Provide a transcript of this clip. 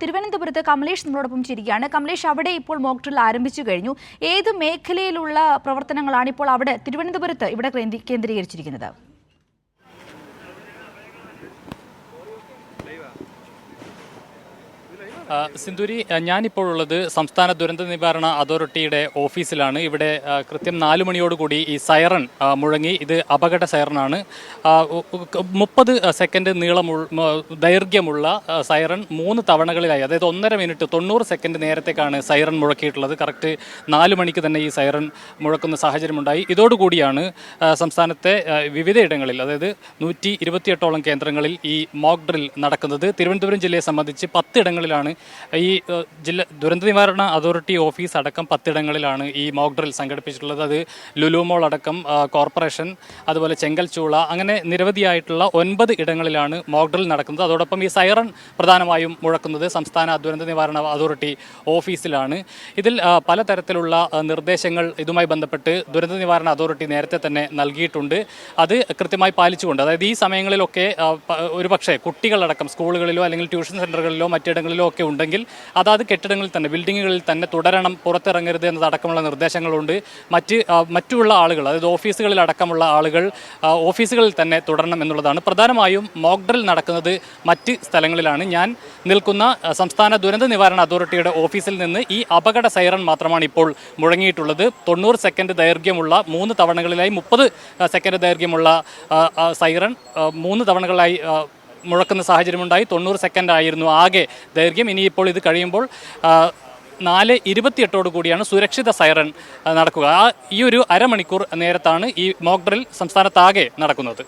തിരുവനന്തപുരത്ത് കമലേഷ് നമ്മളോടൊപ്പം ചിരിക്കുകയാണ്. കമലേഷ്, അവിടെ ഇപ്പോൾ മോക്ക് ഡ്രിൽ ആരംഭിച്ചു കഴിഞ്ഞു. ഏത് മേഖലയിലുള്ള പ്രവർത്തനങ്ങളാണ് ഇപ്പോൾ അവിടെ തിരുവനന്തപുരത്ത് ഇവിടെ കേന്ദ്രീകരിച്ചിരിക്കുന്നത്? സിന്ധൂരി, ഞാനിപ്പോഴുള്ളത് സംസ്ഥാന ദുരന്ത നിവാരണ അതോറിറ്റിയുടെ ഓഫീസിലാണ്. ഇവിടെ കൃത്യം 4 മണിയോടുകൂടി ഈ സൈറൺ മുഴങ്ങി. ഇത് അപകട സൈറനാണ്. 30 സെക്കൻഡ് ദൈർഘ്യമുള്ള സൈറൺ 3 തവണകളിലായി, അതായത് 1.5 മിനിറ്റ് 90 സെക്കൻഡ് നേരത്തേക്കാണ് സൈറൺ മുഴക്കിയിട്ടുള്ളത്. കറക്റ്റ് 4 മണിക്ക് തന്നെ ഈ സൈറൺ മുഴക്കുന്ന സാഹചര്യമുണ്ടായി. ഇതോടുകൂടിയാണ് സംസ്ഥാനത്തെ വിവിധയിടങ്ങളിൽ, അതായത് 128ഓളം കേന്ദ്രങ്ങളിൽ ഈ മോക്ക് ഡ്രിൽ നടക്കുന്നത്. തിരുവനന്തപുരം ജില്ലയെ സംബന്ധിച്ച് 10 ഇടങ്ങളിലാണ് ഈ ദുരന്ത നിവാരണ അതോറിറ്റി ഓഫീസ് അടക്കം 10 ഇടങ്ങളിലാണ് ഈ മോക്ക് ഡ്രിൽ സംഘടിപ്പിച്ചിട്ടുള്ളത്. അത് ലുലു മോൾ അടക്കം, കോർപ്പറേഷൻ, അതുപോലെ ചെങ്കൽച്ചൂള, അങ്ങനെ നിരവധിയായിട്ടുള്ള 9 ഇടങ്ങളിലാണ് മോക്ക് ഡ്രിൽ നടക്കുന്നത്. അതോടൊപ്പം ഈ സൈറൺ പ്രധാനമായും മുഴക്കുന്നത് സംസ്ഥാന ദുരന്ത നിവാരണ അതോറിറ്റി ഓഫീസിലാണ്. ഇതിൽ പലതരത്തിലുള്ള നിർദ്ദേശങ്ങൾ ഇതുമായി ബന്ധപ്പെട്ട് ദുരന്ത നിവാരണ അതോറിറ്റി നേരത്തെ തന്നെ നൽകിയിട്ടുണ്ട്. അത് കൃത്യമായി പാലിച്ചുകൊണ്ട്, അതായത് ഈ സമയങ്ങളിലൊക്കെ ഒരുപക്ഷെ കുട്ടികളടക്കം സ്കൂളുകളിലോ അല്ലെങ്കിൽ ട്യൂഷൻ സെൻ്ററുകളിലോ മറ്റിടങ്ങളിലോ ഒക്കെ ഉണ്ടെങ്കിൽ അതാത് കെട്ടിടങ്ങളിൽ തന്നെ, ബിൽഡിങ്ങുകളിൽ തന്നെ തുടരണം, പുറത്തിറങ്ങരുത് എന്നതടക്കമുള്ള നിർദ്ദേശങ്ങളുണ്ട്. മറ്റുള്ള ആളുകൾ, അതായത് ഓഫീസുകളിൽ അടക്കമുള്ള ആളുകൾ ഓഫീസുകളിൽ തന്നെ തുടരണം എന്നുള്ളതാണ്. പ്രധാനമായും മോക്ക് ഡ്രിൽ നടക്കുന്നത് മറ്റ് സ്ഥലങ്ങളിലാണ്. ഞാൻ നിൽക്കുന്ന സംസ്ഥാന ദുരന്ത നിവാരണ അതോറിറ്റിയുടെ ഓഫീസിൽ നിന്ന് ഈ അപകട സൈറൺ മാത്രമാണ് ഇപ്പോൾ മുഴങ്ങിയിട്ടുള്ളത്. 90 സെക്കൻഡ് ദൈർഘ്യമുള്ള 3 തവണകളിലായി 30 സെക്കൻഡ് ദൈർഘ്യമുള്ള സൈറൺ 3 തവണകളായി മുഴക്കുന്ന സാഹചര്യമുണ്ടായി. 90 സെക്കൻഡ് ആയിരുന്നു ആകെ ദൈർഘ്യം. ഇനിയിപ്പോൾ ഇത് കഴിയുമ്പോൾ 4:28 കൂടിയാണ് സുരക്ഷിത സൈറൺ നടക്കുക. ഈ ഒരു അരമണിക്കൂർ നേരത്താണ് ഈ മോക്ക് ഡ്രിൽ സംസ്ഥാനത്താകെ നടക്കുന്നത്.